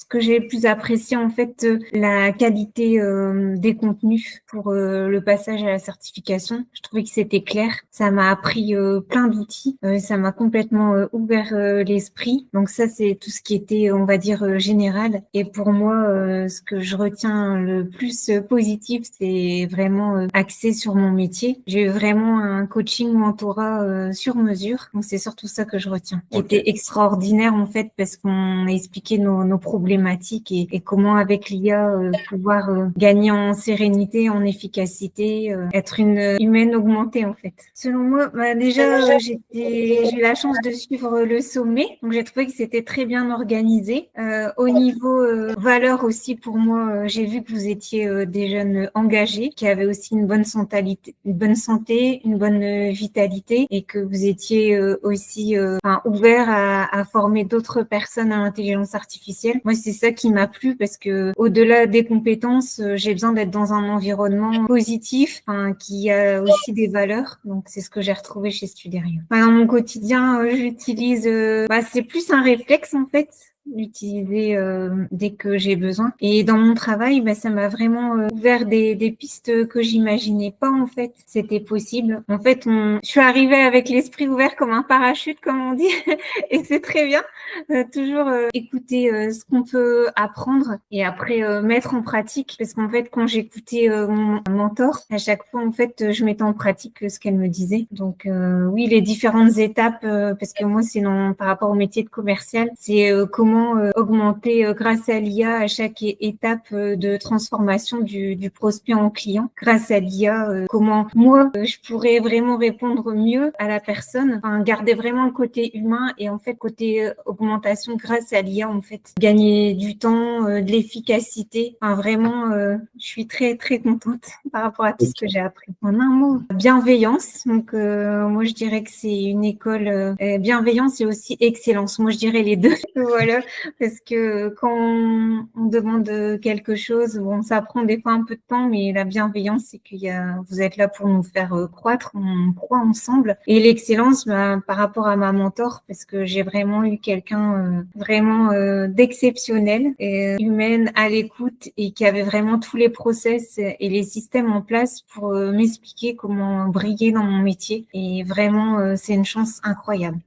ce que j'ai le plus apprécié, en fait, la qualité, des contenus pour, le passage à la certification. Je trouvais que c'était clair. Ça m'a appris, plein d'outils, ça m'a complètement, ouvert, l'esprit. Donc ça, c'est tout ce qui était, on va dire, général. Et pour moi, ce que je retiens le plus, positif, c'est vraiment, axé sur mon métier. J'ai eu vraiment un coaching mentorat, sur mesure. Donc c'est surtout ça que je retiens, qui Ok. était extraordinaire, en fait, parce qu'on a expliqué nos problématiques et comment avec l'IA, pouvoir, gagner en sérénité, en efficacité, être une, humaine augmentée, en fait. Selon moi, bah, déjà, j'ai eu la chance de suivre le sommet, donc j'ai trouvé que c'était très bien organisé. Au niveau, valeurs aussi pour moi, j'ai vu que vous étiez, des jeunes engagés, qui avaient aussi une bonne vitalité et que vous étiez, aussi, enfin, ouverts à former d'autres personnes à l'intelligence artificielle. Moi, c'est ça qui m'a plu parce que au-delà des compétences, j'ai besoin d'être dans un environnement positif, enfin, qui a aussi des valeurs. Donc, c'est ce que j'ai retrouvé chez Studerium. Enfin, dans mon quotidien, j'utilise, bah, c'est plus un réflexe, en fait, l'utiliser, dès que j'ai besoin. Et dans mon travail, bah, ça m'a vraiment, ouvert des pistes que j'imaginais pas, en fait, c'était possible. En fait, je suis arrivée avec l'esprit ouvert comme un parachute, comme on dit, et c'est très bien. Toujours, écouter, ce qu'on peut apprendre et après, mettre en pratique. Parce qu'en fait, quand j'écoutais, mon mentor, à chaque fois, en fait, je mettais en pratique, ce qu'elle me disait. Donc, oui, les différentes étapes, parce que moi, c'est par rapport au métier de commercial, c'est, comment, augmenter, grâce à l'IA à chaque étape, de transformation du prospect en client. Grâce à l'IA, comment moi, je pourrais vraiment répondre mieux à la personne, enfin, garder vraiment le côté humain et en fait, côté, augmentation grâce à l'IA, en fait, gagner du temps, de l'efficacité. Enfin, vraiment, je suis très, très contente par rapport à tout ce que j'ai appris. En un mot, bienveillance. Donc, moi, je dirais que c'est une école, bienveillance et aussi excellence. Moi, je dirais les deux. Voilà, parce que quand on demande quelque chose, bon, ça prend des fois un peu de temps, mais la bienveillance, c'est vous êtes là pour nous faire, croître, on croît ensemble. Et l'excellence, bah, par rapport à ma mentor, parce que j'ai vraiment eu quelqu'un, vraiment, d'exceptionnel, et humaine, à l'écoute et qui avait vraiment tous les process et les systèmes en place pour, m'expliquer comment briller dans mon métier. Et vraiment, c'est une chance incroyable.